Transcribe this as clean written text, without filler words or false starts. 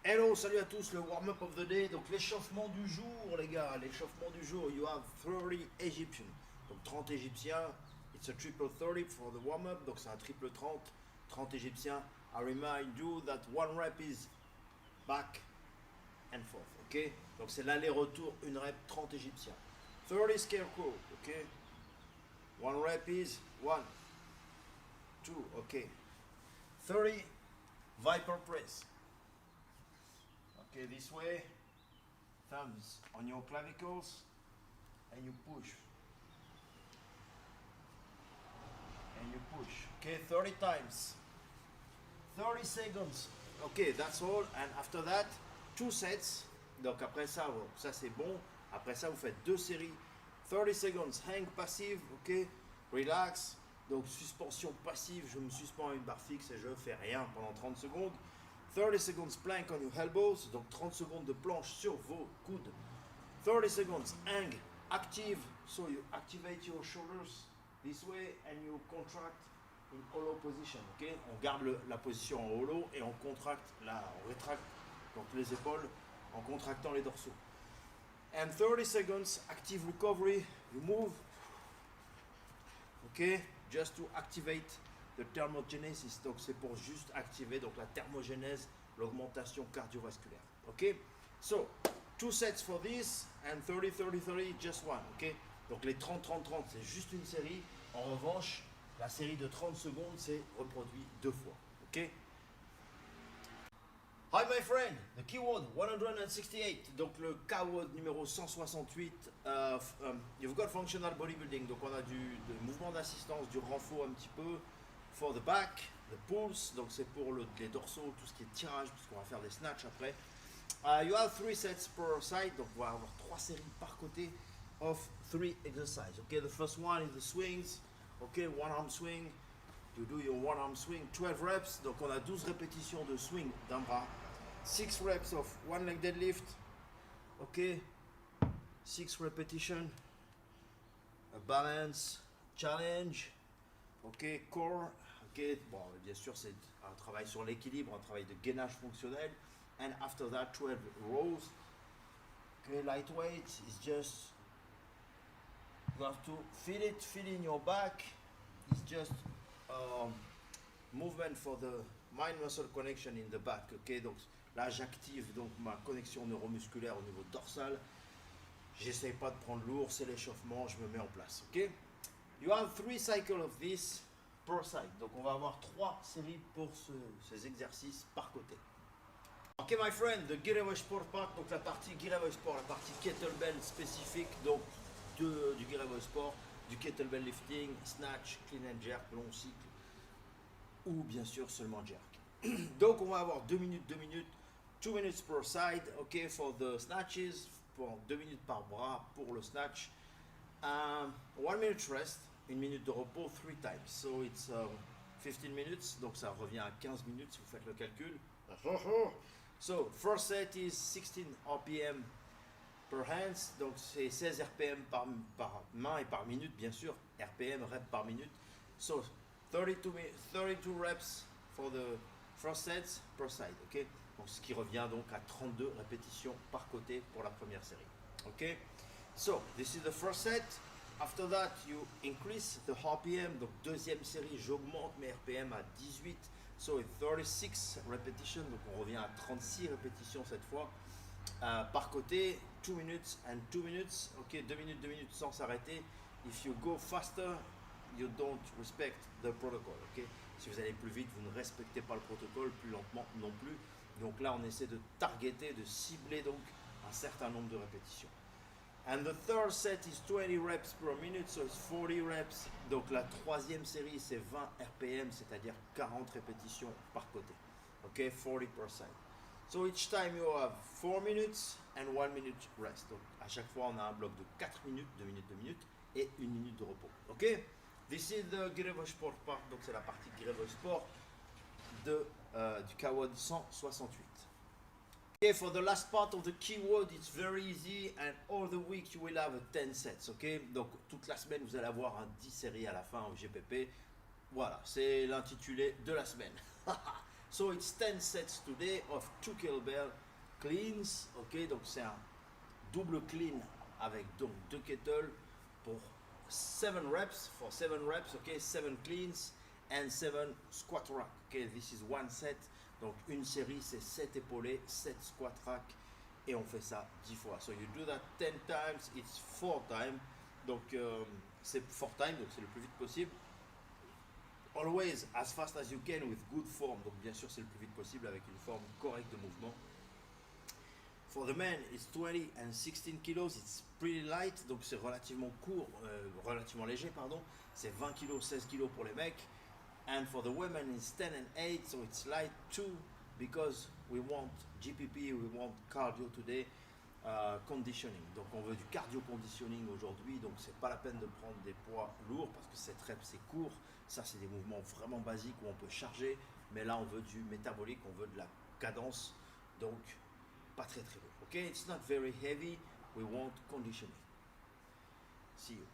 Hello, salut à tous, le warm-up of the day, donc l'échauffement du jour les gars, l'échauffement du jour, you have 30 Egyptian, donc 30 Égyptiens, it's a triple 30 for the warm-up, donc c'est un triple 30, 30 Égyptiens, I remind you that one rep is back and forth, ok, donc c'est l'aller-retour, une rep, 30 Égyptiens, 30 scarecrow, ok, one rep is 1, 2, ok, 30 viper press. Okay, this way, thumbs on your clavicles, and you push. And you push. Okay, 30 times. 30 seconds. Okay, that's all. And after that, 2 sets. Donc après ça, ça c'est bon. Après ça, vous faites 2 séries. 30 seconds, hang passive, ok. Relax. Donc suspension passive, je me suspends à une barre fixe et je fais rien pendant 30 secondes. 30 seconds plank on your elbows, donc 30 secondes de planche sur vos coudes. 30 seconds hang active, so you activate your shoulders this way and you contract in hollow position. Ok, on garde la position en hollow et on contracte on rétracte donc les épaules en contractant les dorsaux. And 30 seconds active recovery, you move. Ok, just to activate the thermogenesis, donc c'est pour juste activer donc la thermogénèse, l'augmentation cardiovasculaire. Ok, so 2 sets for this and 30 30 30 just one. Ok, donc les 30 30 30 c'est juste une série. En revanche, la série de 30 secondes c'est reproduit 2 fois. Ok. Hi my friend, the keyword 168, donc le keyword numéro 168, you've got functional bodybuilding, donc on a du mouvement d'assistance, du renfort un petit peu, for the back, the pulse, donc c'est pour les dorsaux, tout ce qui est tirage, puisqu'on va faire des snatchs après. You have 3 sets per side, donc on va avoir 3 séries par côté of 3 exercises. Okay, the first one is the swings, okay, one arm swing. You do your one arm swing, 12 reps, donc on a 12 répétitions de swing d'un bras, 6 reps of one leg deadlift, ok, 6 repetitions, a balance challenge, ok, core, ok, bon bien sûr c'est un travail sur l'équilibre, un travail de gainage fonctionnel, and after that 12 rows, ok, lightweight is just, you have to feel in your back, it's just movement for the mind muscle connection in the back. Ok, donc là j'active donc ma connexion neuromusculaire au niveau dorsal. J'essaye pas de prendre lourd, c'est l'échauffement, je me mets en place. Ok, you have 3 cycles of this per side. Donc on va avoir 3 séries pour ces exercices par côté. Ok my friend, the Girevoy Sport Part, donc la partie Girevoy Sport, la partie kettlebell spécifique donc du Girevoy Sport, du kettlebell lifting, snatch, clean and jerk, long cycle, ou bien sûr seulement jerk. Donc on va avoir 2 minutes, 2 minutes, 2 minutes per side, ok, for the snatches, pour 2 minutes par bras pour le snatch. 1 minute rest, 1 minute de repos, 3 times. So it's 15 minutes, donc ça revient à 15 minutes si vous faites le calcul. So first set is 16 RPM per hands, donc c'est 16 RPM par main et par minute, bien sûr, RPM, rep par minute. So 32 reps for the first sets per side, ok? Donc ce qui revient donc à 32 répétitions par côté pour la première série, ok? So this is the first set. After that, you increase the RPM, donc deuxième série, j'augmente mes RPM à 18. So 36 repetitions, donc on revient à 36 répétitions cette fois. Par côté, 2 minutes and 2 minutes, ok, 2 minutes, 2 minutes sans s'arrêter. If you go faster, you don't respect the protocol, ok. Si vous allez plus vite, vous ne respectez pas le protocole, plus lentement non plus. Donc là, on essaie de targeter, de cibler donc un certain nombre de répétitions. And the third set is 20 reps per minute, so it's 40 reps. Donc la troisième série, c'est 20 RPM, c'est-à-dire 40 répétitions par côté. Ok, 40 per side. So each time you have 4 minutes and 1 minute rest. Donc à chaque fois, on a un bloc de 4 minutes, 2 minutes, 2 minutes et 1 minute de repos. Ok, this is the Girevoy Sport part. Donc c'est la partie Girevoy Sport du KWOD 168. Okay, for the last part of the keyword, it's very easy and all the week you will have 10 sets, ok? Donc toute la semaine vous allez avoir un 10 séries à la fin au GPP. Voilà, c'est l'intitulé de la semaine. So it's 10 sets today of 2 kettlebell cleans, ok, donc c'est un double clean avec donc 2 kettle pour 7 reps, for 7 reps, ok, 7 cleans and 7 squat rack, ok, this is one set, donc une série c'est 7 épaulés, 7 squat rack, et on fait ça 10 fois. So you do that 10 times, it's 4 times, donc c'est 4 times, donc c'est le plus vite possible. Always as fast as you can with good form, donc bien sûr c'est le plus vite possible avec une forme correcte de mouvement. For the men, it's 20 and 16 kilos, it's pretty light, donc c'est relativement court, relativement léger, pardon. C'est 20 kilos, 16 kilos pour les mecs. And for the women, it's 10 and 8, so it's light too, because we want GPP, we want cardio today, conditioning. Donc on veut du cardio conditioning aujourd'hui, donc c'est pas la peine de prendre des poids lourds parce que cette rep c'est court. Ça c'est des mouvements vraiment basiques où on peut charger, mais là on veut du métabolique, on veut de la cadence, donc pas très très lourd. Ok, it's not very heavy, we want conditioning. See you.